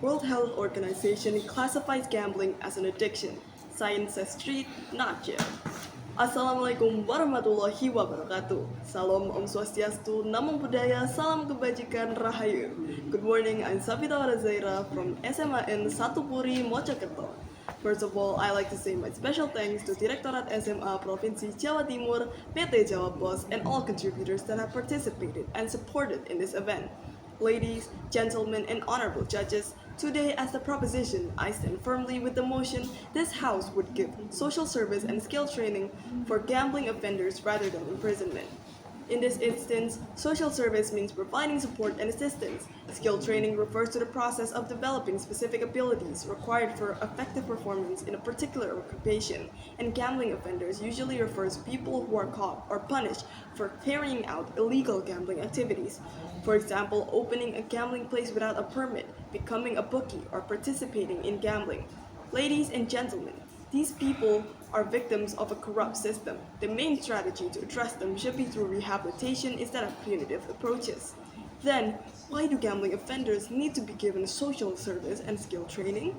World Health Organization classifies gambling as an addiction. Science says street, not jail. Assalamualaikum warahmatullahi wabarakatuh. Salam Om Swastiastu, Namo Buddhaya, Salam Kebajikan, Rahayu. Good morning, I'm Tsabita Haura Zahirah from SMA Puri Mojokerto. First of all, I like to say my special thanks to Direktorat SMA Provinsi Jawa Timur, PT Jawa Pos, and all contributors that have participated and supported in this event. Ladies, gentlemen, and honorable judges, today as the proposition, I stand firmly with the motion this House would give social service and skill training for gambling offenders rather than imprisonment. In this instance, social service means providing support and assistance. Skill training refers to the process of developing specific abilities required for effective performance in a particular occupation, and gambling offenders usually refers to people who are caught or punished for carrying out illegal gambling activities. For example, opening a gambling place without a permit, becoming a bookie, or participating in gambling. Ladies and gentlemen, these people are victims of a corrupt system. The main strategy to address them should be through rehabilitation instead of punitive approaches. Then, why do gambling offenders need to be given social service and skill training?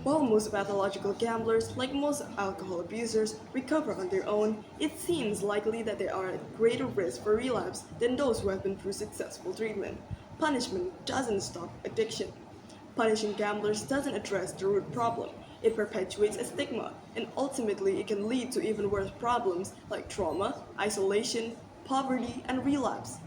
While most pathological gamblers, like most alcohol abusers, recover on their own, it seems likely that they are at greater risk for relapse than those who have been through successful treatment. Punishment doesn't stop addiction. Punishing gamblers doesn't address the root problem. It perpetuates a stigma, and ultimately it can lead to even worse problems like trauma, isolation, poverty, and relapse.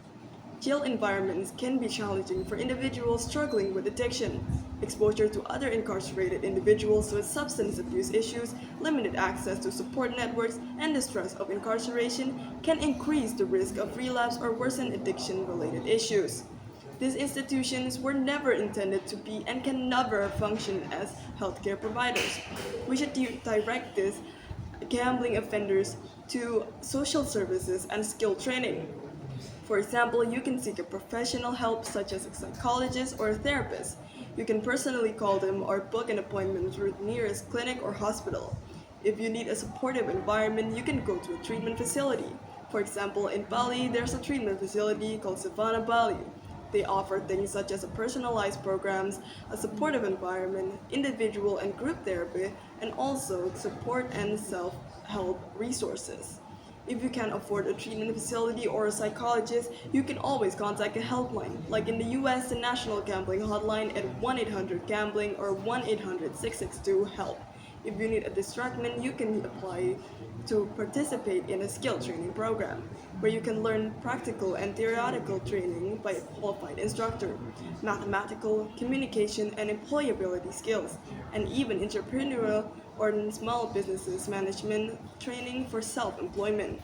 Jail environments can be challenging for individuals struggling with addiction. Exposure to other incarcerated individuals with substance abuse issues, limited access to support networks, and the stress of incarceration can increase the risk of relapse or worsen addiction-related issues. These institutions were never intended to be and can never function as healthcare providers. We should direct these gambling offenders to social services and skill training. For example, you can seek a professional help such as a psychologist or a therapist. You can personally call them or book an appointment through the nearest clinic or hospital. If you need a supportive environment, you can go to a treatment facility. For example, in Bali, there's a treatment facility called Savannah Bali. They offer things such as personalized programs, a supportive environment, individual and group therapy, and also support and self-help resources. If you can't afford a treatment facility or a psychologist, you can always contact a helpline, like in the US, the National Gambling Hotline at 1-800-GAMBLING or 1-800-662-HELP. If you need a distraction, you can apply to participate in a skill training program, where you can learn practical and theoretical training by a qualified instructor, mathematical, communication, and employability skills, and even entrepreneurial or small businesses management training for self-employment.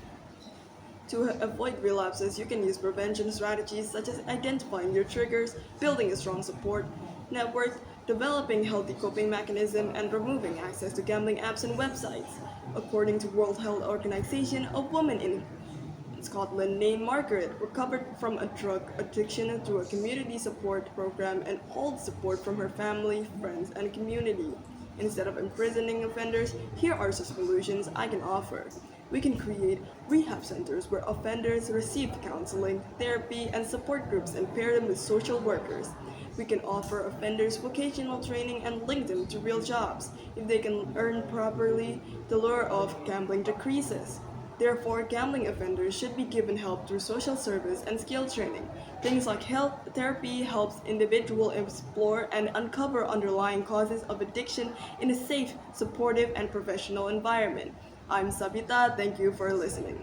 To avoid relapses, you can use prevention strategies such as identifying your triggers, building a strong support network, developing healthy coping mechanism, and removing access to gambling apps and websites. According to World Health Organization, a woman in Scotland named Margaret recovered from a drug addiction through a community support program and all support from her family, friends, and community. Instead of imprisoning offenders, here are some solutions I can offer. We can create rehab centers where offenders receive counseling, therapy, and support groups and pair them with social workers. We can offer offenders vocational training and link them to real jobs. If they can earn properly, the lure of gambling decreases. Therefore, gambling offenders should be given help through social service and skill training. Things like health therapy helps individuals explore and uncover underlying causes of addiction in a safe, supportive, and professional environment. I'm Sabita. Thank you for listening.